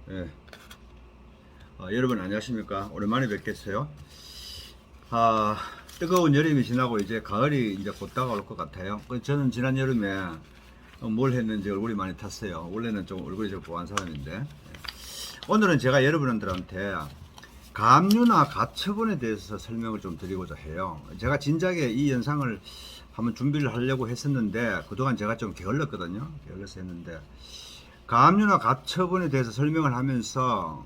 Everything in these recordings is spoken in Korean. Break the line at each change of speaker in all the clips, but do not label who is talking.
예. 여러분 안녕하십니까? 오랜만에 뵙겠어요. 뜨거운 여름이 지나고 이제 가을이 이제 곧 다가올 것 같아요. 저는 지난 여름에 뭘 했는지 얼굴이 많이 탔어요. 원래는 좀 얼굴이 좀 보한 사람인데, 오늘은 제가 여러분들한테 가압류나 가처분에 대해서 설명을 좀 드리고자 해요. 제가 진작에 이 영상을 한번 준비를 하려고 했었는데 그동안 제가 좀 게을렀거든요. 게을러서 했는데, 가압류나 가처분에 대해서 설명을 하면서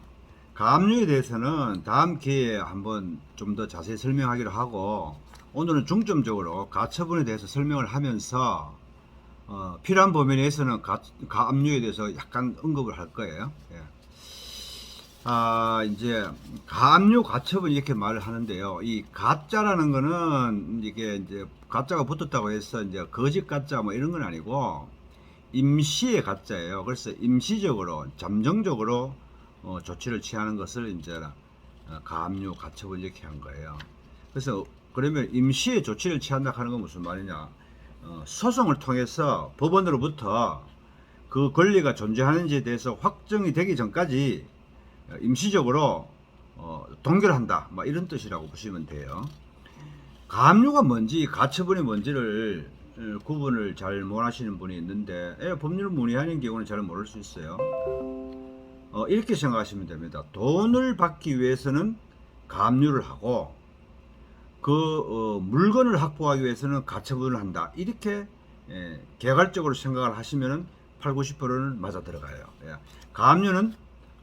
가압류에 대해서는 다음 기회에 한번 좀 더 자세히 설명하기로 하고, 오늘은 중점적으로 가처분에 대해서 설명을 하면서 필요한 범위 내에서는 가압류에 대해서 약간 언급을 할 거예요. 예. 이제 가압류 가처분 이렇게 말을 하는데요. 이 가짜라는 거는 이게 이제 가짜가 붙었다고 해서 이제 거짓 가짜 뭐 이런 건 아니고 임시의 가짜예요. 그래서 임시적으로 잠정적으로 조치를 취하는 것을 이제 가압류 가처분 이렇게 한 거예요. 그래서 그러면 임시의 조치를 취한다 하는 건 무슨 말이냐? 소송을 통해서 법원으로부터 그 권리가 존재하는지에 대해서 확정이 되기 전까지 임시적으로 동결한다, 뭐 이런 뜻이라고 보시면 돼요. 가압류가 뭔지 가처분이 뭔지를 구분을 잘 못하시는 분이 있는데, 법률 문의하는 경우는 잘 모를 수 있어요. 이렇게 생각하시면 됩니다. 돈을 받기 위해서는 가압류를 하고 물건을 확보하기 위해서는 가처분을 한다, 이렇게 개괄적으로 생각을 하시면 8, 90%는 맞아 들어가요. 가압류는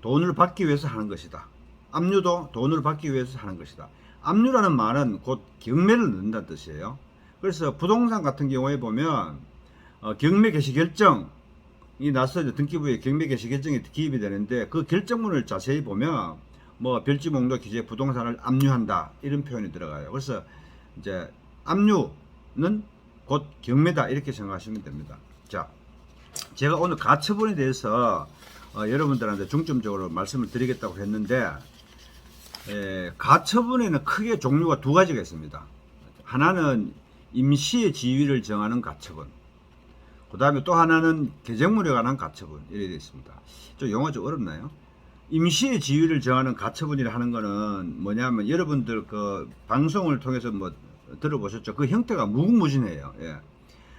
돈을 받기 위해서 하는 것이다. 압류도 돈을 받기 위해서 하는 것이다. 압류라는 말은 곧 경매를 넣는다는 뜻이에요. 그래서 부동산 같은 경우에 보면 경매 개시 결정이 나서 등기부에 경매 개시 결정이 기입이 되는데, 그 결정문을 자세히 보면 뭐 별지 목록 기재 부동산을 압류한다, 이런 표현이 들어가요. 그래서 이제 압류는 곧 경매다, 이렇게 생각하시면 됩니다. 자, 제가 오늘 가처분에 대해서 여러분들한테 중점적으로 말씀을 드리겠다고 했는데, 가처분에는 크게 종류가 두 가지가 있습니다. 하나는 임시의 지위를 정하는 가처분, 그 다음에 또 하나는 계정물에 관한 가처분, 이렇게 되어 있습니다. 좀 용어 좀 어렵나요? 임시의 지위를 정하는 가처분이라 하는 거는 뭐냐면, 여러분들 그 방송을 통해서 뭐 들어보셨죠? 그 형태가 무궁무진해요. 예.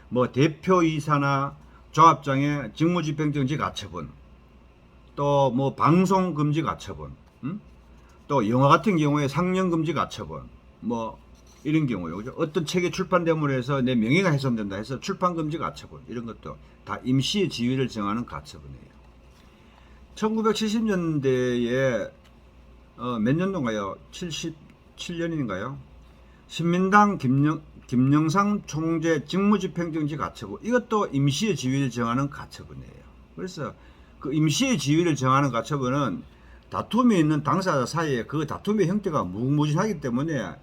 뭐 대표이사나 조합장의 직무집행정지 가처분, 또 뭐 방송금지 가처분, 또 영화 같은 경우에 상영금지 가처분, 뭐 이런 경우요. 그죠? 어떤 책이 출판됨으로 해서 내 명예가 훼손된다 해서 출판금지 가처분, 이런 것도 다 임시의 지위를 정하는 가처분이에요. 1970년대에 몇 년도인가요? 77년인가요? 신민당 김영삼 총재 직무집행정지 가처분, 이것도 임시의 지위를 정하는 가처분이에요. 그래서 그 임시의 지위를 정하는 가처분은 다툼이 있는 당사자 사이에 그 다툼의 형태가 무궁무진하기 때문에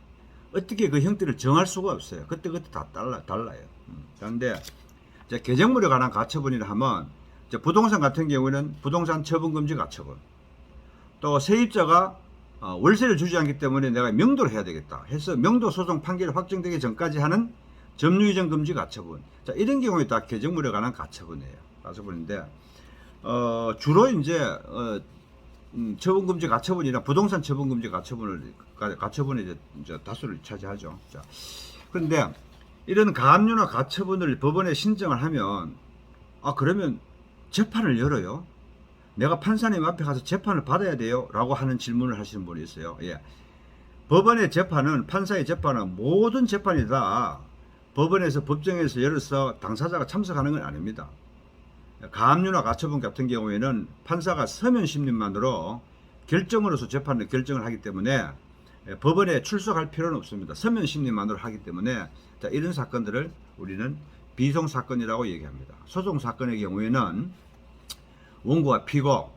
어떻게 그 형태를 정할 수가 없어요. 그때그때 다 달라요. 그런데 계정물에 관한 가처분이라 하면, 부동산 같은 경우에는 부동산 처분금지 가처분, 또 세입자가 월세를 주지 않기 때문에 내가 명도를 해야 되겠다 해서 명도 소송 판결이 확정되기 전까지 하는 점유이전 금지 가처분, 이런 경우에 다 계정물에 관한 가처분이에요. 가처분인데, 주로 이제 처분금지 가처분이나 부동산 처분금지 가처분이 이제 다수를 차지하죠. 자, 그런데 이런 가압류나 가처분을 법원에 신청을 하면, 그러면 재판을 열어요? 내가 판사님 앞에 가서 재판을 받아야 돼요? 라고 하는 질문을 하시는 분이 있어요. 예. 법원의 재판은, 판사의 재판은, 모든 재판이 다 법원에서 법정에서 열어서 당사자가 참석하는 건 아닙니다. 가압류나 가처분 같은 경우에는 판사가 서면 심리만으로 결정으로서 재판을 결정을 하기 때문에 법원에 출석할 필요는 없습니다. 서면 심리만으로 하기 때문에, 이런 사건들을 우리는 비송 사건이라고 얘기합니다. 소송 사건의 경우에는 원고와 피고,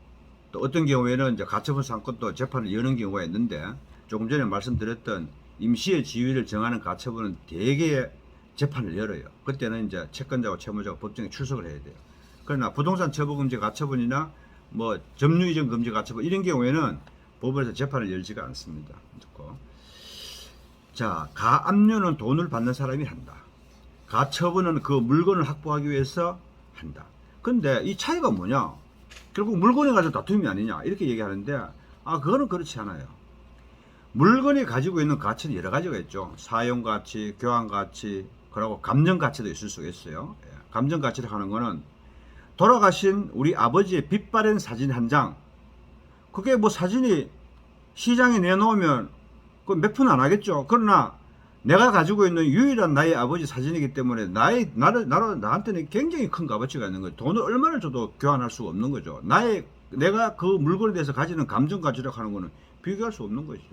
또 어떤 경우에는 이제 가처분 사건도 재판을 여는 경우가 있는데, 조금 전에 말씀드렸던 임시의 지위를 정하는 가처분은 대개 재판을 열어요. 그때는 이제 채권자와 채무자가 법정에 출석을 해야 돼요. 그러나 부동산 처분금지 가처분이나 뭐 점유이전 금지 가처분, 이런 경우에는 법원에서 재판을 열지가 않습니다. 자, 가압류는 돈을 받는 사람이 한다. 가처분은 그 물건을 확보하기 위해서 한다. 근데 이 차이가 뭐냐? 결국 물건에 가지고 다툼이 아니냐 이렇게 얘기하는데 그거는 그렇지 않아요. 물건이 가지고 있는 가치는 여러 가지가 있죠. 사용 가치, 교환 가치, 그리고 감정 가치도 있을 수가 있어요. 감정 가치를 하는 거는 돌아가신 우리 아버지의 빛바랜 사진 한 장, 그게 뭐 사진이 시장에 내놓으면 그 몇 푼 안 하겠죠. 그러나 내가 가지고 있는 유일한 나의 아버지 사진이기 때문에 나한테는 굉장히 큰 값어치가 있는 거예요. 돈을 얼마나 줘도 교환할 수가 없는 거죠. 내가 그 물건에 대해서 가지는 감정 가치라고 하는 거는 비교할 수 없는 것이죠.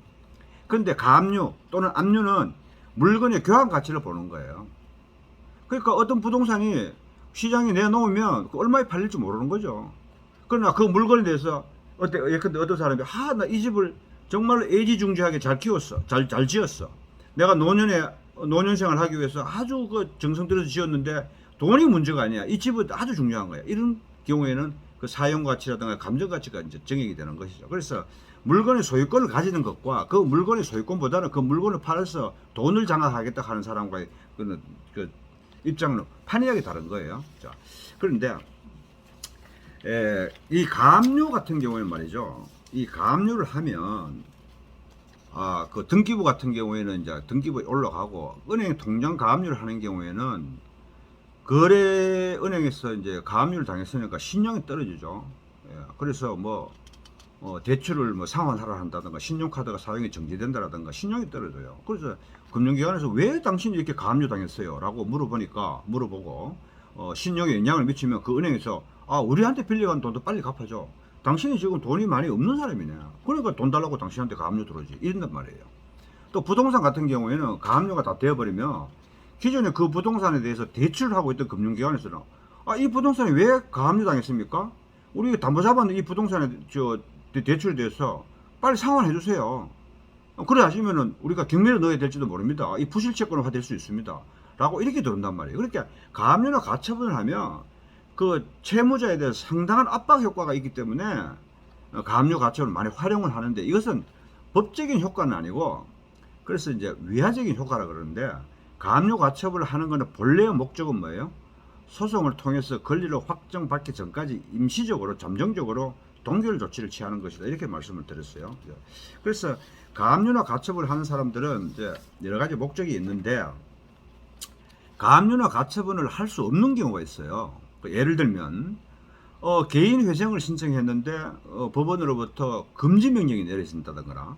그런데 가압류 또는 압류는 물건의 교환 가치를 보는 거예요. 그러니까 어떤 부동산이 시장에 내놓으면 얼마에 팔릴지 모르는 거죠. 그러나 그 물건에 대해서 예컨대 어떤 사람이 나 이 집을 정말 애지중지하게 잘 키웠어, 잘 지었어. 내가 노년생활 하기 위해서 아주 그 정성 들여서 지었는데 돈이 문제가 아니야. 이 집은 아주 중요한 거야. 이런 경우에는 그 사용 가치라든가 감정 가치가 이제 정액이 되는 것이죠. 그래서 물건의 소유권을 가지는 것과 그 물건의 소유권보다는 그 물건을 팔아서 돈을 장악하겠다 하는 사람과의 그 입장은 판이하게 다른 거예요. 자, 그런데 이 가압류 같은 경우에는 말이죠. 이 가압류를 하면 그 등기부 같은 경우에는 이제 등기부에 올라가고 은행 통장 가압류를 하는 경우에는 은행에서 이제 가압류를 당했으니까 신용이 떨어지죠. 그래서 대출을 상환하라 한다든가 신용카드가 사용이 정지된다라든가 신용이 떨어져요. 그래서 금융기관에서 왜 당신이 이렇게 가압류 당했어요? 라고 물어보고 신용에 영향을 미치면 그 은행에서 우리한테 빌려간 돈도 빨리 갚아줘. 당신이 지금 돈이 많이 없는 사람이네. 그러니까 돈 달라고 당신한테 가압류 들어오지. 이런단 말이에요. 또 부동산 같은 경우에는 가압류가 다 되어버리면 기존에 그 부동산에 대해서 대출을 하고 있던 금융기관에서는 이 부동산이 왜 가압류 당했습니까? 우리 담보 잡았는데 이 부동산에 대출에 대해서 빨리 상환해 주세요. 그래 하시면은 우리가 경매를 넣어야 될지도 모릅니다. 이 부실채권화가 될 수 있습니다. 라고 이렇게 들은단 말이에요. 그러니까 가압류나 가처분을 하면 그 채무자에 대해서 상당한 압박 효과가 있기 때문에 가압류 가처분을 많이 활용을 하는데 이것은 법적인 효과는 아니고 그래서 이제 위화적인 효과라 그러는데 가압류 가처분을 하는 것은 본래의 목적은 뭐예요? 소송을 통해서 권리를 확정받기 전까지 임시적으로 잠정적으로 동결 조치를 취하는 것이다 이렇게 말씀을 드렸어요. 그래서 가압류나 가처분을 하는 사람들은 이제 여러 가지 목적이 있는데 가압류나 가처분을 할 수 없는 경우가 있어요. 예를 들면 개인 회생을 신청했는데 법원으로부터 금지 명령이 내려진다거나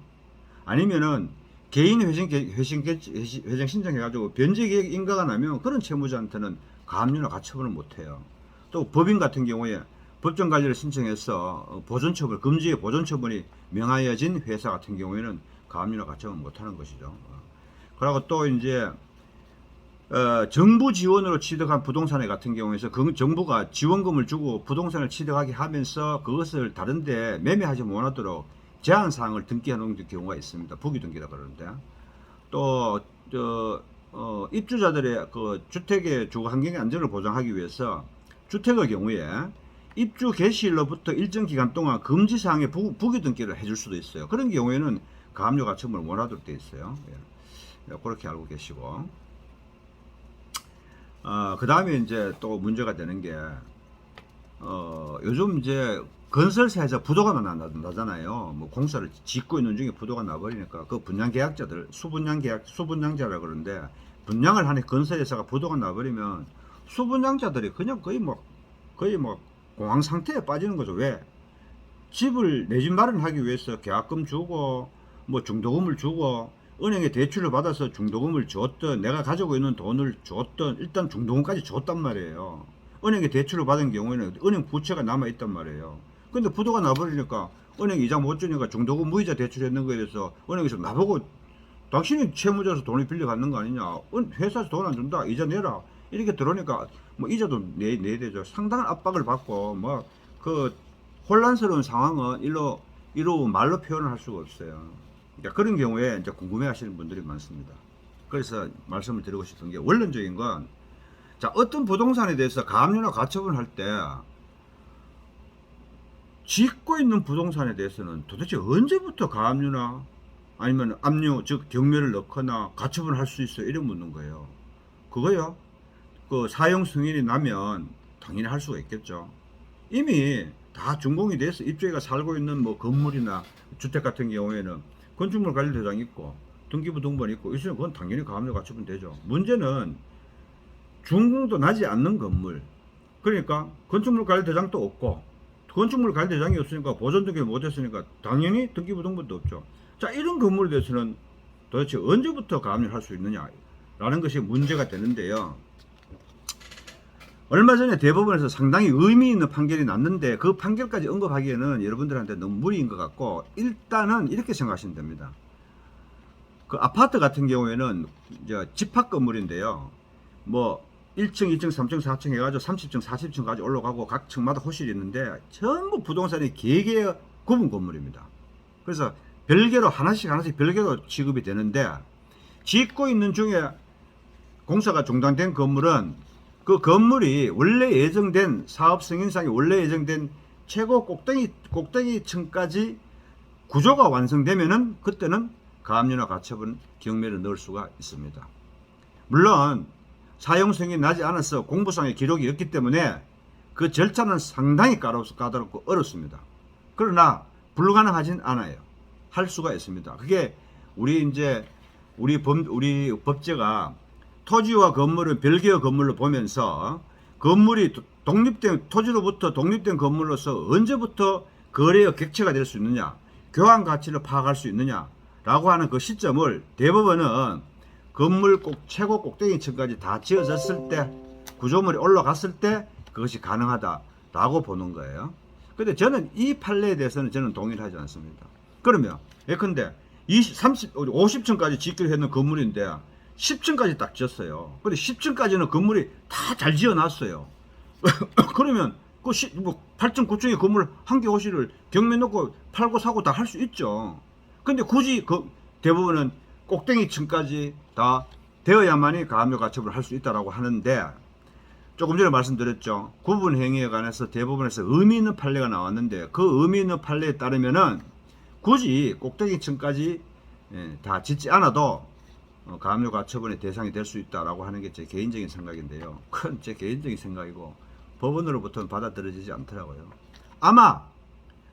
아니면은 개인 회생 신청해가지고 변제 계획 인가가 나면 그런 채무자한테는 가압류나 가처분을 못해요. 또 법인 같은 경우에 법정 관리를 신청해서 보존처분, 금지의 보존처분이 명하여진 회사 같은 경우에는 가압류나 가처분 못하는 것이죠. 그리고 또 이제 정부 지원으로 취득한 부동산 같은 경우에서 그 정부가 지원금을 주고 부동산을 취득하게 하면서 그것을 다른데 매매하지 못하도록 제한 사항을 등기해 놓은 경우가 있습니다. 부기 등기라 그러는데 또 입주자들의 그 주택의 주거 환경의 안전을 보장하기 위해서 주택의 경우에 입주 개시일로부터 일정 기간 동안 금지 사항의 부기 등기를 해줄 수도 있어요. 그런 경우에는 가압류 가처분을 원하도록 되어 있어요. 그렇게 알고 계시고. 그 다음에 이제 또 문제가 되는 게, 요즘 이제 건설사에서 부도가 나잖아요. 뭐 공사를 짓고 있는 중에 부도가 나버리니까 그 분양 계약자들, 수분양자라 그러는데, 분양을 하는 건설회사가 부도가 나버리면 수분양자들이 그냥 거의 공황 상태에 빠지는 거죠. 왜? 집을 내 집 마련하기 위해서 계약금 주고, 중도금을 주고, 은행에 대출을 받아서 중도금을 줬던 내가 가지고 있는 돈을 줬던 일단 중도금까지 줬단 말이에요. 은행에 대출을 받은 경우에는 은행 부채가 남아있단 말이에요. 근데 부도가 나버리니까 은행 이자 못 주니까 중도금 무이자 대출했는 거에 대해서 은행에서 나보고 당신이 채무자에서 돈을 빌려갔는 거 아니냐, 회사에서 돈 안 준다, 이자 내라 이렇게 들어오니까 이자도 내야 되죠. 상당한 압박을 받고 그 혼란스러운 상황은 이로 말로 표현을 할 수가 없어요. 그러니까 그런 경우에 이제 궁금해 하시는 분들이 많습니다. 그래서 말씀을 드리고 싶은 게 원론적인 건, 어떤 부동산에 대해서 가압류나 가처분을 할 때 짓고 있는 부동산에 대해서는 도대체 언제부터 가압류나 아니면 압류, 즉 경매를 넣거나 가처분을 할 수 있어요? 이런 묻는 거예요. 그거요? 그 사용 승인이 나면 당연히 할 수가 있겠죠. 이미 다 준공이 돼서 입주해가 살고 있는 뭐 건물이나 주택 같은 경우에는 건축물 관리 대장이 있고 등기부 등본이 있고 있으면 그건 당연히 가압류 가처분 되죠. 문제는 준공도 나지 않는 건물, 그러니까 건축물 관리 대장도 없고 건축물 관리 대장이 없으니까 보존 등기 못했으니까 당연히 등기부 등본도 없죠. 자, 이런 건물에 대해서는 도대체 언제부터 가압류를 할 수 있느냐라는 것이 문제가 되는데요. 얼마 전에 대법원에서 상당히 의미 있는 판결이 났는데 그 판결까지 언급하기에는 여러분들한테 너무 무리인 것 같고, 일단은 이렇게 생각하시면 됩니다. 그 아파트 같은 경우에는 이제 집합 건물인데요. 뭐 1층, 2층, 3층, 4층 해가지고 30층, 40층까지 올라가고 각 층마다 호실이 있는데 전부 부동산이 개개 구분 건물입니다. 그래서 별개로 하나씩 별개로 취급이 되는데, 짓고 있는 중에 공사가 중단된 건물은 그 건물이 원래 예정된 사업 승인상에 원래 예정된 최고 꼭대기층까지 구조가 완성되면은 그때는 가압류나 가처분 경매를 넣을 수가 있습니다. 물론 사용 승인이 나지 않아서 공부상의 기록이 없기 때문에 그 절차는 상당히 까다롭고 어렵습니다. 그러나 불가능하진 않아요. 할 수가 있습니다. 그게 우리 법제가 토지와 건물을 별개의 건물로 보면서 건물이 토지로부터 독립된 건물로서 언제부터 거래의 객체가 될 수 있느냐, 교환 가치를 파악할 수 있느냐라고 하는 그 시점을 대법원은 건물 최고 꼭대기층까지 다 지어졌을 때, 구조물이 올라갔을 때 그것이 가능하다라고 보는 거예요. 근데 저는 이 판례에 대해서는 저는 동의를 하지 않습니다. 그러면 예컨대 50층까지 짓기로 했는 건물인데 10층까지 딱 지었어요. 근데 10층까지는 건물이 다 잘 지어놨어요. 그러면 그 8층, 9층의 건물 한 개 호실을 경매 놓고 팔고 사고 다 할 수 있죠. 근데 굳이 그 대부분은 꼭대기층까지 다 되어야만이 가압류 가처분을 할 수 있다라고 하는데, 조금 전에 말씀드렸죠. 구분 행위에 관해서 대법원에서 의미 있는 판례가 나왔는데 그 의미 있는 판례에 따르면은 굳이 꼭대기층까지 다 짓지 않아도 가압류 가처분의 대상이 될 수 있다라고 하는 게 제 개인적인 생각인데요. 그건 제 개인적인 생각이고 법원으로부터는 받아들여지지 않더라고요. 아마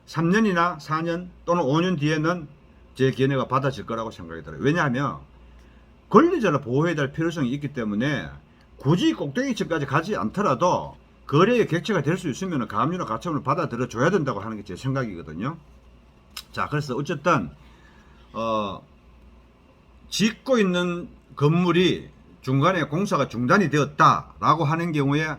3년이나 4년 또는 5년 뒤에는 제 견해가 받아질 거라고 생각이 들어요. 왜냐하면 권리자를 보호해야 될 필요성이 있기 때문에 굳이 꼭대기층까지 가지 않더라도 거래의 객체가 될 수 있으면 가압류나 가처분을 받아들여 줘야 된다고 하는 게 제 생각이거든요. 자, 그래서 어쨌든 짓고 있는 건물이 중간에 공사가 중단이 되었다라고 하는 경우에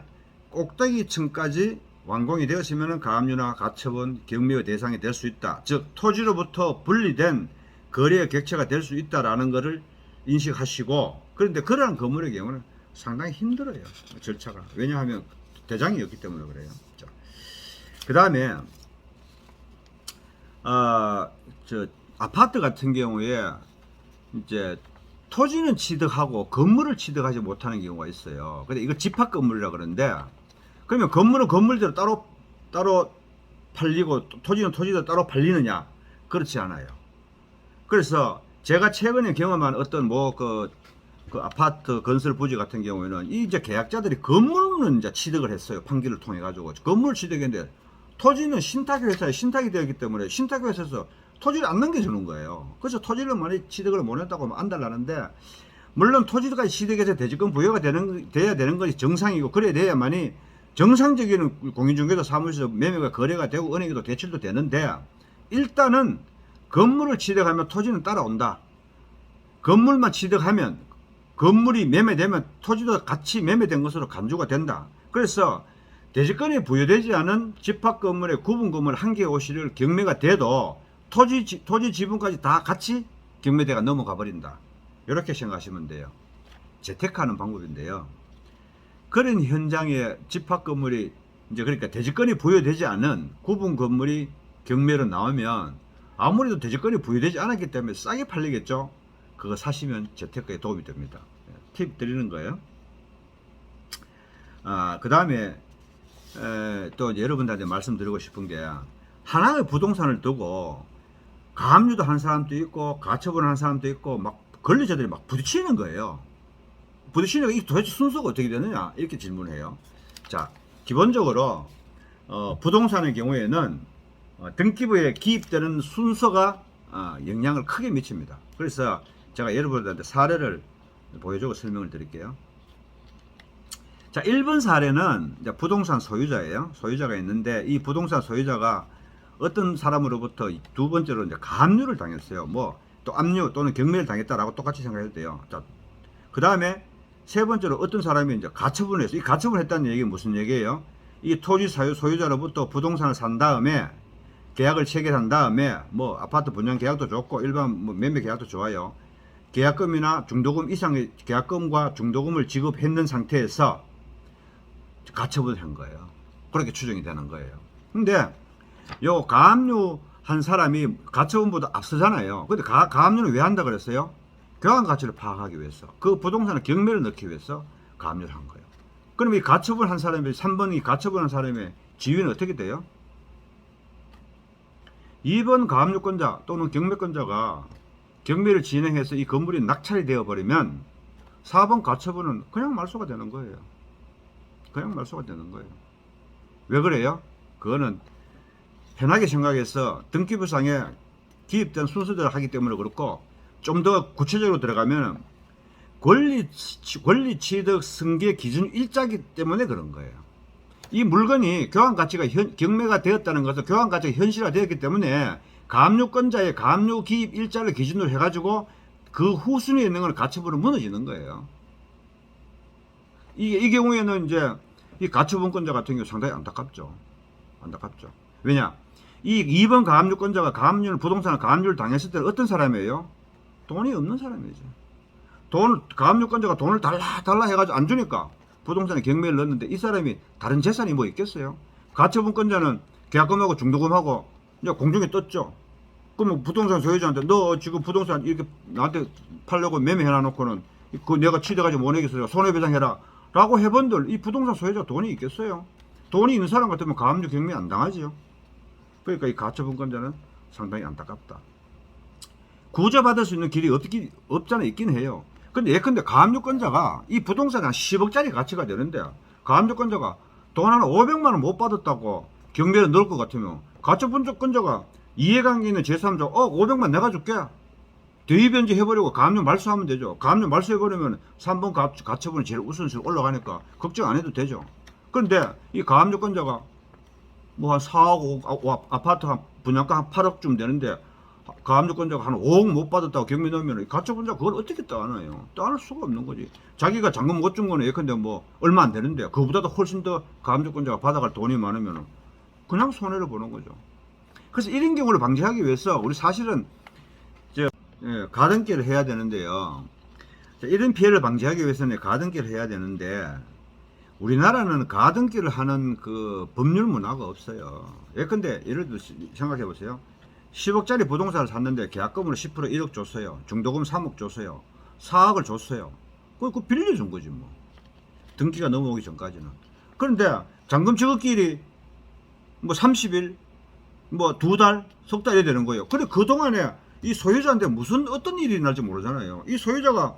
꼭대기층까지 완공이 되었으면 가압류나 가처분 경매의 대상이 될 수 있다. 즉 토지로부터 분리된 거래의 객체가 될 수 있다라는 것을 인식하시고, 그런데 그러한 건물의 경우는 상당히 힘들어요. 절차가. 왜냐하면 대장이 없기 때문에 그래요. 그 다음에 아파트 같은 경우에 이제 토지는 취득하고 건물을 취득하지 못하는 경우가 있어요. 근데 이거 집합 건물이라 그러는데, 그러면 건물은 건물대로 따로 팔리고 토지는 토지대로 따로 팔리느냐? 그렇지 않아요. 그래서 제가 최근에 경험한 어떤 그 아파트 건설 부지 같은 경우에는 이제 계약자들이 건물은 이제 취득을 했어요. 판결을 통해 가지고 건물 취득했는데 토지는 신탁 회사에 신탁이 되었기 때문에 신탁 회사에서 토지를 안 넘겨주는 거예요. 그래서 토지를 많이 취득을 못했다고 하면 안달나는데, 물론 토지까지 취득해서 대지권 부여가 돼야 되는 것이 정상이고, 그래야 돼야만이 정상적인 공인중개사 사무소에서 매매가 거래가 되고 은행에도 대출도 되는데, 일단은 건물을 취득하면 토지는 따라온다. 건물만 취득하면 건물이 매매되면 토지도 같이 매매된 것으로 간주가 된다. 그래서 대지권이 부여되지 않은 집합 건물의 구분 건물 한 개 호실을 경매가 돼도 토지 지분까지 다 같이 경매대가 넘어가 버린다. 이렇게 생각하시면 돼요. 재테크하는 방법인데요. 그런 현장에 집합 건물이 이제 그러니까 대지권이 부여되지 않은 구분 건물이 경매로 나오면 아무래도 대지권이 부여되지 않았기 때문에 싸게 팔리겠죠. 그거 사시면 재테크에 도움이 됩니다. 팁 드리는 거예요. 그 다음에 또 여러분들한테 말씀드리고 싶은 게, 하나의 부동산을 두고 가압류도 한 사람도 있고 가처분을 한 사람도 있고 막 권리자들이 막 부딪히는 거예요. 부딪히는 게 도대체 순서가 어떻게 되느냐 이렇게 질문해요. 자, 기본적으로 부동산의 경우에는 등기부에 기입되는 순서가 영향을 크게 미칩니다. 그래서 제가 여러분들한테 사례를 보여주고 설명을 드릴게요. 자, 1번 사례는 이제 부동산 소유자예요. 소유자가 있는데 이 부동산 소유자가 어떤 사람으로부터 두 번째로 이제 가압류를 당했어요. 뭐 또 압류 또는 경매를 당했다라고 똑같이 생각해도 돼요. 자, 그 다음에 세 번째로 어떤 사람이 이제 가처분을 했어요. 이 가처분을 했다는 얘기는 무슨 얘기예요? 이 토지 소유자로부터 부동산을 산 다음에 계약을 체결한 다음에 뭐 아파트 분양 계약도 좋고 일반 뭐 매매 계약도 좋아요. 계약금이나 중도금 이상의 계약금과 중도금을 지급했는 상태에서 가처분을 한 거예요. 그렇게 추정이 되는 거예요. 근데 요 가압류 한 사람이 가처분보다 앞서잖아요. 근데 가압류는 왜 한다 그랬어요? 교환 가치를 파악하기 위해서, 그 부동산의 경매를 넣기 위해서 가압류를 한 거예요. 그럼 이 가처분 한 사람이 3번이 가처분 한 사람의 지위는 어떻게 돼요? 2번 가압류권자 또는 경매권자가 경매를 진행해서 이 건물이 낙찰이 되어버리면 4번 가처분은 그냥 말소가 되는 거예요. 그냥 말소가 되는 거예요. 왜 그래요? 그거는 편하게 생각해서 등기부상에 기입된 순서대로 하기 때문에 그렇고, 좀 더 구체적으로 들어가면 권리 취득 승계 기준 일자기 때문에 그런 거예요. 이 물건이 교환 가치가 경매가 되었다는 것은 교환 가치가 현실화되었기 때문에 가압류권자의 가압류 기입 일자를 기준으로 해가지고 그 후순위에 있는 건 가처분으로 무너지는 거예요. 이 경우에는 이제 이 가처분권자 같은 경우 상당히 안타깝죠. 안타깝죠. 왜냐? 이 2번 가압류권자가 부동산을 가압류를 당했을 때는 어떤 사람이에요? 돈이 없는 사람이죠. 가압류권자가 돈을 달라 해가지고 안 주니까 부동산에 경매를 넣었는데 이 사람이 다른 재산이 뭐 있겠어요? 가처분권자는 계약금하고 중도금하고 이제 공중에 떴죠. 그러면 부동산 소유자한테 너 지금 부동산 이렇게 나한테 팔려고 매매해놔놓고는 그 내가 취득하지 못하겠어요. 손해배상해라 라고 해본들 이 부동산 소유자 돈이 있겠어요? 돈이 있는 사람 같으면 가압류 경매 안 당하지요. 그러니까 이 가처분권자는 상당히 안타깝다. 구제받을 수 있는 길이 없잖아. 있긴 해요. 근데 예컨대 가압류권자가 이 부동산이 한 10억짜리 가치가 되는데 가압류권자가 돈 하나 500만원 못 받았다고 경매를 넣을 것 같으면 가처분권자가 이해관계 있는 제3자 500만 내가 줄게 대위변제 해버리고 가압류 말소하면 되죠. 가압류 말소해버리면 3번 가처분이 제일 우선순위로 올라가니까 걱정 안 해도 되죠. 그런데 이 가압류권자가 뭐 한 4억 5억 아파트 한 분양가 한 8억쯤 되는데 가압류권자가 한 5억 못 받았다고 경매 넣으면 가처분자 그걸 어떻게 떠안아요? 떠안을 수가 없는 거지. 자기가 잔금 못 준 거는 예컨대 뭐 얼마 안 되는데 그보다도 훨씬 더 가압류권자가 받아갈 돈이 많으면 그냥 손해를 보는 거죠. 그래서 이런 경우를 방지하기 위해서 우리 사실은 가등기를 해야 되는데요. 이런 피해를 방지하기 위해서는 가등기를 해야 되는데 우리나라는 가등기를 하는 그 법률 문화가 없어요. 예컨대 예를 들어 생각해 보세요. 10억짜리 부동산을 샀는데 계약금으로 10% 1억 줬어요. 중도금 3억 줬어요. 4억을 줬어요. 그거 빌려준 거지 뭐. 등기가 넘어오기 전까지는. 그런데 잔금 지급기일이 뭐 30일, 뭐 2달, 석 달 이래 되는 거예요. 근데 그동안에 이 소유자한테 어떤 일이 날지 모르잖아요. 이 소유자가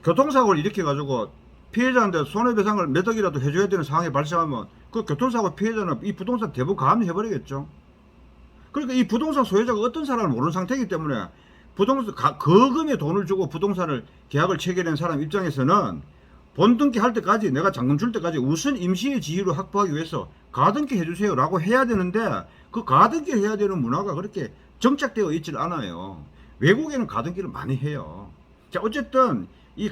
교통사고를 일으켜가지고 피해자한테 손해배상을 몇 억이라도 해줘야 되는 상황이 발생하면 그 교통사고 피해자는 이 부동산 대부분 가압류해버리겠죠. 그러니까 이 부동산 소유자가 어떤 사람을 모르는 상태이기 때문에 부동산 거금의 돈을 주고 부동산을 계약을 체결한 사람 입장에서는 본등기 할 때까지 내가 잔금 줄 때까지 우선 임시의 지위를 확보하기 위해서 가등기 해주세요 라고 해야 되는데 그 가등기 해야 되는 문화가 그렇게 정착되어 있질 않아요. 외국에는 가등기를 많이 해요. 자, 어쨌든 이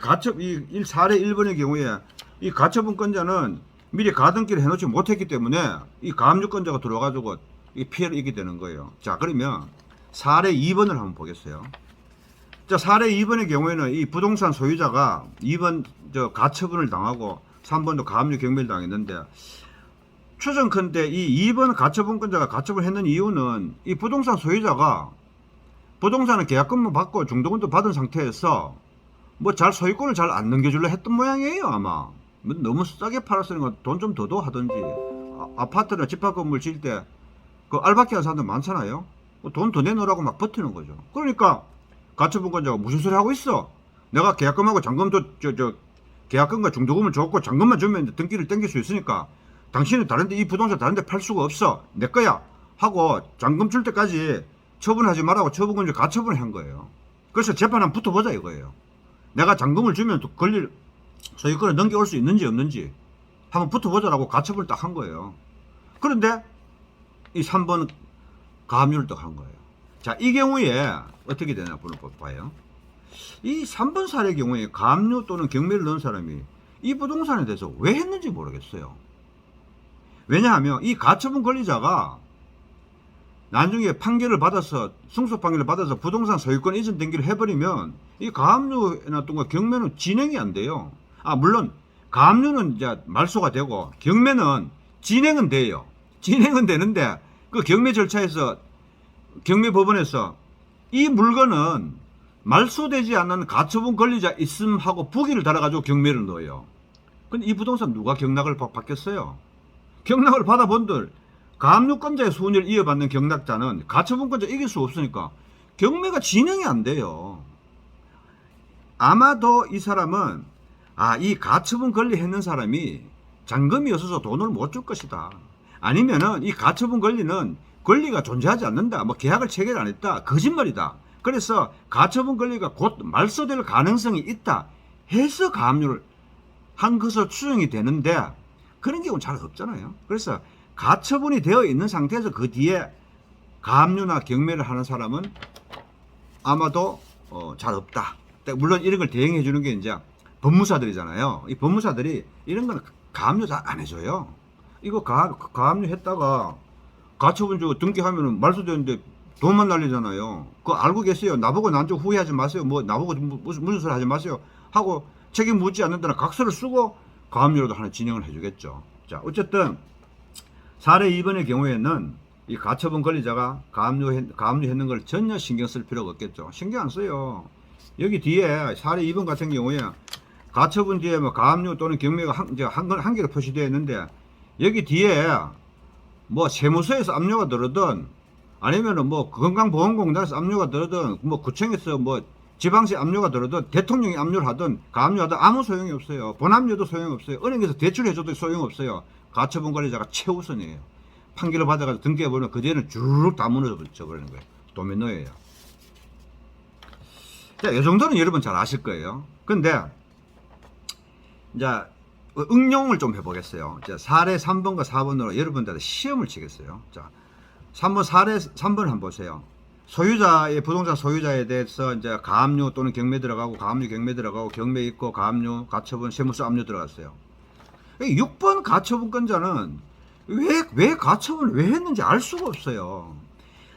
사례 1번의 경우에 이 가처분권자는 미리 가등기를 해놓지 못했기 때문에 이 가압류권자가 들어와가지고 이 피해를 입게 되는 거예요. 자, 그러면 사례 2번을 한번 보겠어요. 자, 사례 2번의 경우에는 이 부동산 소유자가 2번 가처분을 당하고 3번도 가압류 경매를 당했는데 추정컨대 이 2번 가처분권자가 가처분을 했는 이유는 이 부동산 소유자가 부동산은 계약금만 받고 중도금도 받은 상태에서 뭐 소유권을 잘 안 넘겨주려 했던 모양이에요. 아마 너무 싸게 팔았으니까 돈 좀 더 하든지 아파트나 집합 건물 지을 때 그 알바끼 하는 사람들 많잖아요. 돈 더 내놓으라고 막 버티는 거죠. 그러니까 가처분권자가 무슨 소리 하고 있어? 내가 계약금하고 잔금도 계약금과 중도금을 줬고 잔금만 주면 등기를 땡길 수 있으니까 당신은 다른데 이 부동산 다른데 팔 수가 없어. 내 거야. 하고 잔금 줄 때까지 처분하지 말라고 처분금지 가처분을 한 거예요. 그래서 재판 한번 붙어보자 이거예요. 내가 잔금을 주면 또 권리 소유권을 넘겨올 수 있는지 없는지 한번 붙어보자라고 가처분을 딱 한 거예요. 그런데 이 3번 가압류를 딱 한 거예요. 자, 이 경우에 어떻게 되나 봐요. 이 3번 사례 경우에 가압류 또는 경매를 넣은 사람이 이 부동산에 대해서 왜 했는지 모르겠어요. 왜냐하면 이 가처분 권리자가 나중에 판결을 받아서 승소 판결을 받아서 부동산 소유권 이전 등기를 해버리면 이 가압류나 또는 경매는 진행이 안 돼요. 아, 물론 가압류는 이제 말소가 되고 경매는 진행은 돼요. 진행은 되는데 그 경매 절차에서 경매법원에서 이 물건은 말소되지 않는 가처분 권리자 있음 하고 부기를 달아가지고 경매를 넣어요. 근데 이 부동산 누가 경락을 받겠어요? 경락을 받아본들 가압류권자의 소원을 이어받는 경락자는 가처분권자 이길 수 없으니까 경매가 진행이 안 돼요. 아마도 이 사람은 이 가처분 권리 했는 사람이 잔금이 없어서 돈을 못 줄 것이다. 아니면은 이 가처분 권리는 권리가 존재하지 않는다. 뭐 계약을 체결 안 했다. 거짓말이다. 그래서 가처분 권리가 곧 말소될 가능성이 있다 해서 가압류를 한 것으로 추정이 되는데 그런 경우는 잘 없잖아요. 그래서 가처분이 되어 있는 상태에서 그 뒤에 가압류나 경매를 하는 사람은 아마도 잘 없다. 물론 이런 걸 대행해 주는 게 이제 법무사들이잖아요. 이 법무사들이 이런 건 가압류 잘 안 해줘요. 이거 가압류 했다가 가처분 주고 등기하면은 말소되는데 돈만 날리잖아요. 그거 알고 계세요. 나보고 난좀 후회하지 마세요. 뭐 나보고 무슨 소리 하지 마세요. 하고 책임 묻지 않는다는 각서를 쓰고 가압류라도 하나 진행을 해주겠죠. 자, 어쨌든 사례 2번의 경우에는 이 가처분 권리자가 가압류 했는 걸 전혀 신경 쓸 필요가 없겠죠. 신경 안 써요. 여기 뒤에 사례 2번 같은 경우에 가처분 뒤에 뭐 가압류 또는 경매가 한 개로 표시되어 있는데 여기 뒤에 뭐 세무서에서 압류가 들어든 아니면은 뭐 건강보험공단에서 압류가 들어든 뭐 구청에서 뭐 지방시 압류가 들어든 대통령이 압류를 하든 가압류하든 아무 소용이 없어요. 본압류도 소용없어요. 은행에서 대출해줘도 소용없어요. 가처분 권리자가 최우선이에요. 판결을 받아가지고 등기해보면 그 뒤에는 주르륵 다 무너져버리는 거예요. 도미노예요. 자, 이 정도는 여러분 잘 아실 거예요. 근데 이제 응용을 좀 해보겠어요. 자, 사례 3번과 4번으로 여러분들 시험을 치겠어요. 자, 3번 한번 보세요. 소유자의 부동산 소유자에 대해서 이제 가압류 또는 경매 들어가고 가압류 경매 들어가고 경매 있고 가압류 가처분 세무서 압류 들어갔어요. 6번 가처분권자는 왜 가처분을 왜 했는지 알 수가 없어요.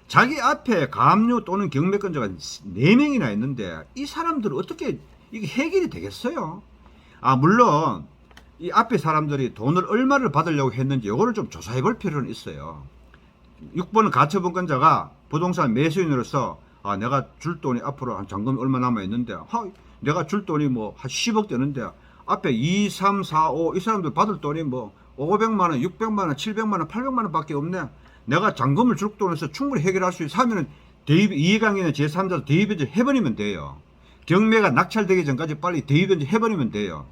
자기 앞에 가압류 또는 경매권자가 4명이나 있는데 이 사람들은 어떻게 이게 해결이 되겠어요? 물론 이 앞에 사람들이 돈을 얼마를 받으려고 했는지 이거를 좀 조사해 볼 필요는 있어요. 6번 가처분권자가 부동산 매수인으로서 내가 줄 돈이 앞으로 한 잔금 얼마 남아 있는데 내가 줄 돈이 뭐 한 10억 되는데 앞에 2, 3, 4, 5 이 사람들 받을 돈이 뭐 500만원, 600만원, 700만원, 800만원 밖에 없네. 내가 잔금을 줄 돈에서 충분히 해결할 수 있어 하면은 이해관계는 제3자도 대입변제 해버리면 돼요. 경매가 낙찰되기 전까지 빨리 대입변제 해버리면 돼요.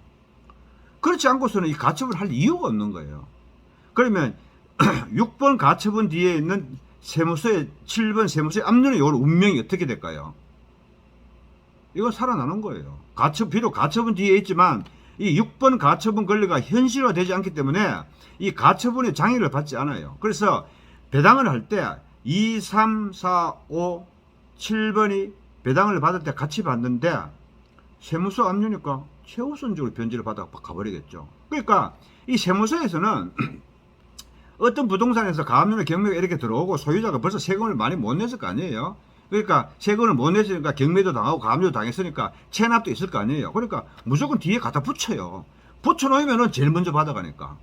그렇지 않고서는 이 가처분을 할 이유가 없는 거예요. 그러면 6번 가처분 뒤에 있는 세무서의 7번 세무서의 압류는 이걸 운명이 어떻게 될까요? 이건 살아나는 거예요. 비록 가처분 뒤에 있지만 이 6번 가처분 권리가 현실화되지 않기 때문에 이 가처분의 장애를 받지 않아요. 그래서 배당을 할 때 2, 3, 4, 5, 7번이 배당을 받을 때 같이 받는데 세무서 압류니까 최우선적으로 변제를 받아 가버리겠죠. 그러니까 이 세무서에서는 어떤 부동산에서 가압류나 경매가 이렇게 들어오고 소유자가 벌써 세금을 많이 못 냈을 거 아니에요. 그러니까 세금을 못 냈으니까 경매도 당하고 가압류도 당했으니까 체납도 있을 거 아니에요. 그러니까 무조건 뒤에 갖다 붙여요. 붙여놓으면은 제일 먼저 받아가니까.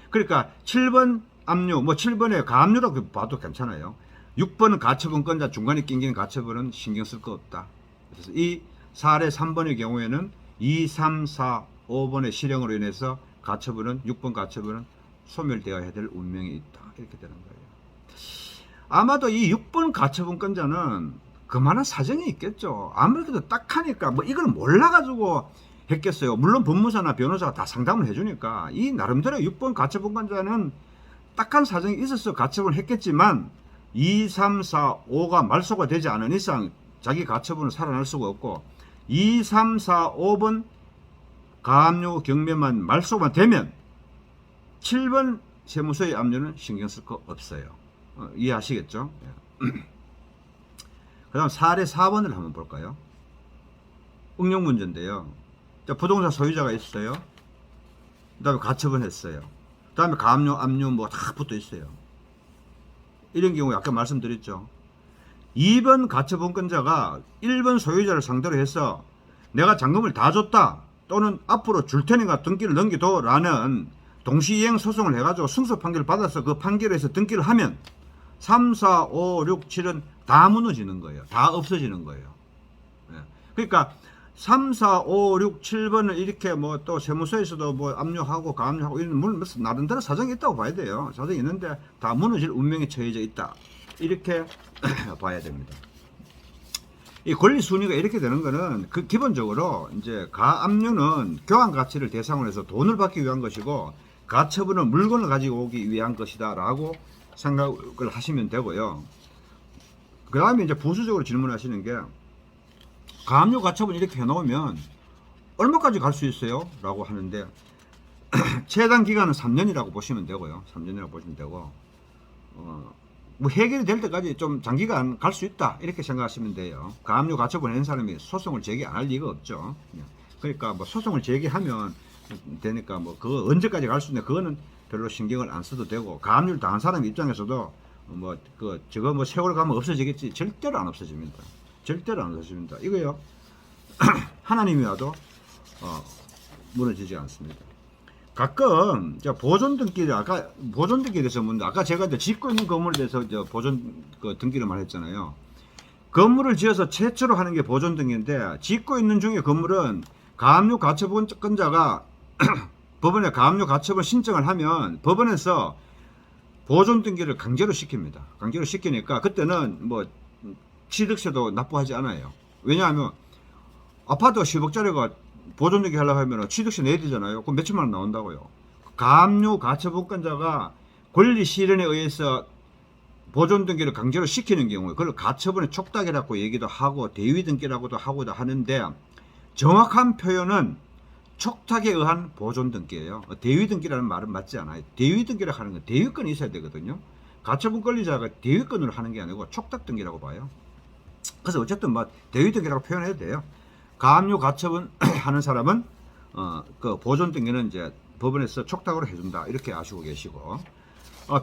그러니까 7번 압류, 뭐 7번에 가압류라고 봐도 괜찮아요. 6번은 가처분권자 중간에 낑기는 가처분은 신경 쓸 거 없다. 그래서 이 사례 3번의 경우에는 2, 3, 4, 5번의 실형으로 인해서 가처분은 6번 가처분은 소멸되어야 될 운명이 있다. 이렇게 되는 거예요. 아마도 이 6번 가처분권자는 그만한 사정이 있겠죠. 아무래도 딱 하니까 뭐 이걸 몰라가지고 했겠어요. 물론 법무사나 변호사가 다 상담을 해주니까 이 나름대로 6번 가처분권자는 딱한 사정이 있어서 가처분을 했겠지만 2, 3, 4, 5가 말소가 되지 않은 이상 자기 가처분을 살아날 수가 없고 2, 3, 4, 5번 가압류 경매만 말소만 되면 7번 세무서의 압류는 신경 쓸 거 없어요. 이해하시겠죠? 그 다음 사례 4번을 한번 볼까요? 응용 문제인데요. 자, 부동산 소유자가 있어요. 그 다음에 가처분 했어요. 그 다음에 가압류, 압류 뭐 다 붙어 있어요. 이런 경우에 아까 말씀드렸죠. 2번 가처분권자가 1번 소유자를 상대로 해서 내가 잔금을 다 줬다 또는 앞으로 줄 테니까 등기를 넘겨둬 라는 동시이행 소송을 해가지고 승소 판결을 받아서 그 판결에서 등기를 하면 3, 4, 5, 6, 7은 다 무너지는 거예요. 다 없어지는 거예요. 그러니까 3, 4, 5, 6, 7번을 이렇게 뭐 또 세무서에서도 뭐 압류하고 가압류하고 이런 물론 나름대로 사정이 있다고 봐야 돼요. 사정이 있는데 다 무너질 운명에 처해져 있다. 이렇게 봐야 됩니다. 이 권리 순위가 이렇게 되는 거는 그 기본적으로 이제 가압류는 교환 가치를 대상으로 해서 돈을 받기 위한 것이고 가처분은 물건을 가지고 오기 위한 것이다라고 생각을 하시면 되고요. 그 다음에 이제 부수적으로 질문하시는 게 가압류 가처분 이렇게 해놓으면 얼마까지 갈 수 있어요? 라고 하는데 최단 기간은 3년이라고 보시면 되고요. 3년이라고 보시면 되고 뭐 해결이 될 때까지 좀 장기간 갈 수 있다 이렇게 생각하시면 돼요. 가압류 가처분 한 사람이 소송을 제기 안 할 리가 없죠. 그러니까 뭐 소송을 제기하면 되니까 뭐 그거 언제까지 갈 수 있냐 그거는 별로 신경을 안 써도 되고 가압류를 당한 사람 입장에서도 뭐 그 저거 뭐 세월 가면 없어지겠지 절대로 안 없어집니다. 절대로 안 없어집니다. 이거요 하나님이 와도 무너지지 않습니다. 가끔 보존 등기를 아까 보존 등기에 대해서 묻는데 아까 제가 이제 짓고 있는 건물에 대해서 보존 그 등기를 말했잖아요. 건물을 지어서 최초로 하는 게 보존 등기인데 짓고 있는 중에 건물은 가압류 가처분권자가 법원에 가압류 가처분 신청을 하면 법원에서 보존 등기를 강제로 시킵니다. 강제로 시키니까 그때는 뭐 취득세도 납부하지 않아요. 왜냐하면 아파트가 10억짜리가 보존 등기 하려고 하면 취득세 내야 되잖아요. 그럼 몇천만 원 나온다고요. 가압류 가처분권자가 권리 실현에 의해서 보존 등기를 강제로 시키는 경우에 그걸 가처분의 촉탁이라고 얘기도 하고 대위 등기라고도 하고도 하는데 정확한 표현은 촉탁에 의한 보존 등기예요. 대위 등기라는 말은 맞지 않아요. 대위 등기라고 하는 건 대위권이 있어야 되거든요. 가처분 권리자가 대위권으로 하는 게 아니고 촉탁 등기라고 봐요. 그래서 어쨌든 뭐 대위 등기라고 표현해도 돼요. 가압류 가처분 하는 사람은 그 보존 등기는 이제 법원에서 촉탁으로 해준다 이렇게 아시고 계시고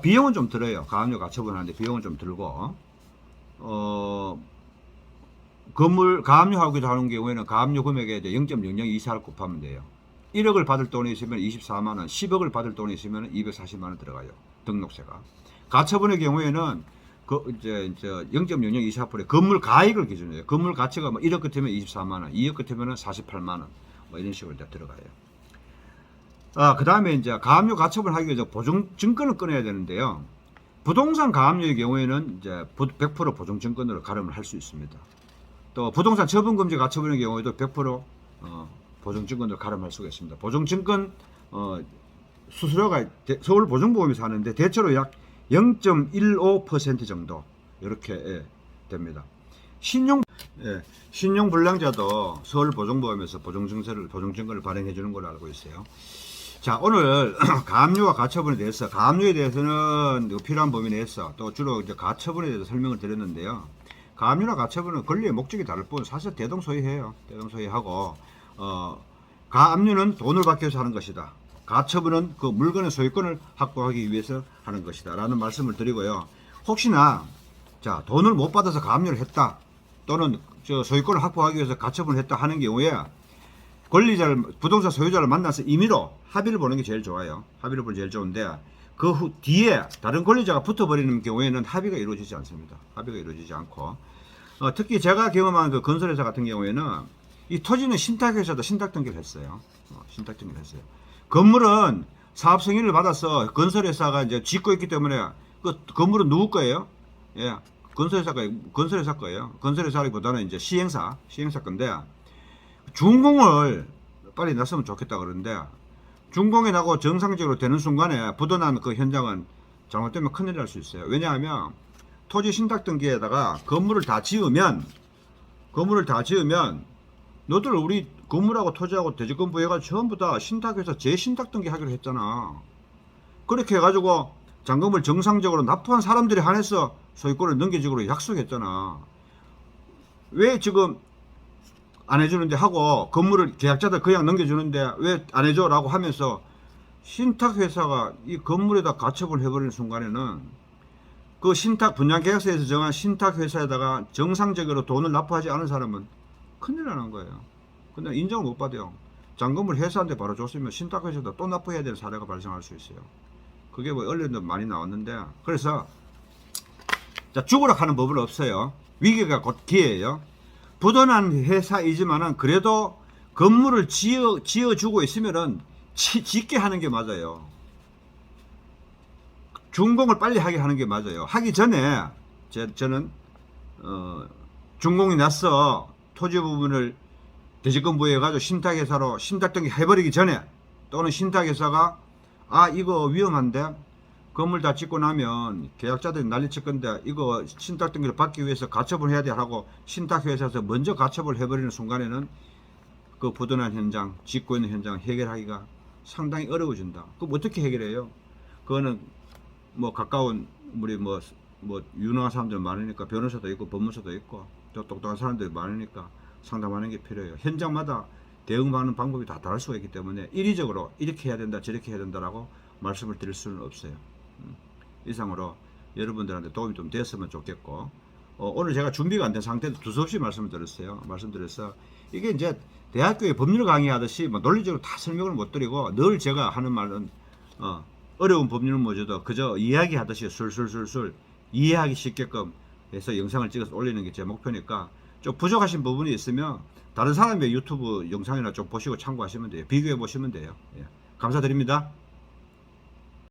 비용은 좀 들어요. 가압류 가처분 하는데 비용은 좀 들고 건물 가압류하기도 하는 경우에는 가압류 금액에 0.0024를 곱하면 돼요. 1억을 받을 돈이 있으면 24만원, 10억을 받을 돈이 있으면 240만원 들어가요. 등록세가. 가처분의 경우에는 그 이제 0.0024%의 건물 가액을 기준으로 건물 가치가 뭐 1억 같으면 24만원, 2억 같으면 48만원 뭐 이런 식으로 들어가요. 그 다음에 이제 가압류 가처분을 하기 위해서 보증 증권을 끊어야 되는데요. 부동산 가압류의 경우에는 이제 100% 보증 증권으로 가름을 할 수 있습니다. 또 부동산 처분금지 가처분의 경우에도 100% 보증증권으로 가름할 수가 있습니다. 보증증권 수수료가 서울보증보험에서 하는데 대체로 약 0.15% 정도 이렇게 됩니다. 신용불량자도 서울보증보험에서 보증증권을 발행해 주는 걸로 알고 있어요. 자, 오늘 가압류와 가처분에 대해서 가압류에 대해서는 필요한 범위 내에서 또 주로 이제 가처분에 대해서 설명을 드렸는데요. 가압류나 가처분은 권리의 목적이 다를 뿐 사실 대동소이해요. 대동소이하고 가압류는 돈을 받기 위해서 하는 것이다. 가처분은 그 물건의 소유권을 확보하기 위해서 하는 것이다 라는 말씀을 드리고요. 혹시나 자 돈을 못 받아서 가압류를 했다 또는 저 소유권을 확보하기 위해서 가처분을 했다 하는 경우에 권리자를 부동산 소유자를 만나서 임의로 합의를 보는 게 제일 좋아요. 합의를 보는 게 제일 좋은데 그 후 뒤에 다른 권리자가 붙어버리는 경우에는 합의가 이루어지지 않습니다. 합의가 이루어지지 않고 특히 제가 경험한 그 건설회사 같은 경우에는 이 토지는 신탁회사도 신탁 등기를 했어요. 신탁 등기를 했어요. 건물은 사업 승인을 받아서 건설회사가 이제 짓고 있기 때문에 그 건물은 누구 거예요? 예, 건설회사 거예요. 건설회사보다는 이제 시행사 건데 준공을 빨리 났으면 좋겠다 그러는데 준공이 나고 정상적으로 되는 순간에 부도난 그 현장은 잘못되면 큰일 날 수 있어요. 왜냐하면 토지 신탁 등기에다가 건물을 다 지으면 너들 우리 건물하고 토지하고 대지권 부여가 전부 다 신탁해서 재신탁 등기 하기로 했잖아. 그렇게 해가지고 잔금을 정상적으로 납부한 사람들이 한해서 소유권을 넘겨주기로 약속했잖아. 왜 지금 안 해주는데 하고 건물을 계약자들 그냥 넘겨주는데 왜 안 해줘 라고 하면서 신탁회사가 이 건물에다 가처분 해버리는 순간에는 그 신탁 분양계약서에서 정한 신탁회사에다가 정상적으로 돈을 납부하지 않은 사람은 큰일 나는 거예요. 근데 인정을 못 받아요. 잔금을 회사한테 바로 줬으면 신탁회사에다 또 납부해야 되는 사례가 발생할 수 있어요. 그게 뭐 언론도 많이 나왔는데 그래서 자, 죽으라 하는 법은 없어요. 위기가 곧 기회예요. 부도난 회사이지만은 그래도 건물을 지어주고 있으면은 짓게 하는 게 맞아요. 준공을 빨리 하게 하는 게 맞아요. 하기 전에 저는 준공이 났어 토지 부분을 대지권 부여해가지고 신탁회사로 신탁 등기 해버리기 전에 또는 신탁회사가 아 이거 위험한데 건물 다 짓고 나면 계약자들이 난리칠 건데 이거 신탁 등기를 받기 위해서 가처분 해야 돼 하고 신탁회사에서 먼저 가처분을 해버리는 순간에는 그 부도난 현장 짓고 있는 현장 해결하기가 상당히 어려워진다. 그럼 어떻게 해결해요? 그거는 뭐 가까운 우리 뭐 유능한 사람들 많으니까 변호사도 있고 법무사도 있고 또 똑똑한 사람들이 많으니까 상담하는 게 필요해요. 현장마다 대응하는 방법이 다 다를 수가 있기 때문에 인위적으로 이렇게 해야 된다 저렇게 해야 된다라고 말씀을 드릴 수는 없어요. 이상으로 여러분들한테 도움이 좀 됐으면 좋겠고 오늘 제가 준비가 안 된 상태에도 두서없이 말씀드려서 이게 이제 대학교에 법률 강의하듯이 뭐 논리적으로 다 설명을 못 드리고 늘 제가 하는 말은 어려운 법률 모저도 그저 이야기하듯이 술술술술 이해하기 쉽게끔 해서 영상을 찍어서 올리는 게 제 목표니까 좀 부족하신 부분이 있으면 다른 사람의 유튜브 영상이나 좀 보시고 참고하시면 돼요. 비교해 보시면 돼요. 예. 감사드립니다.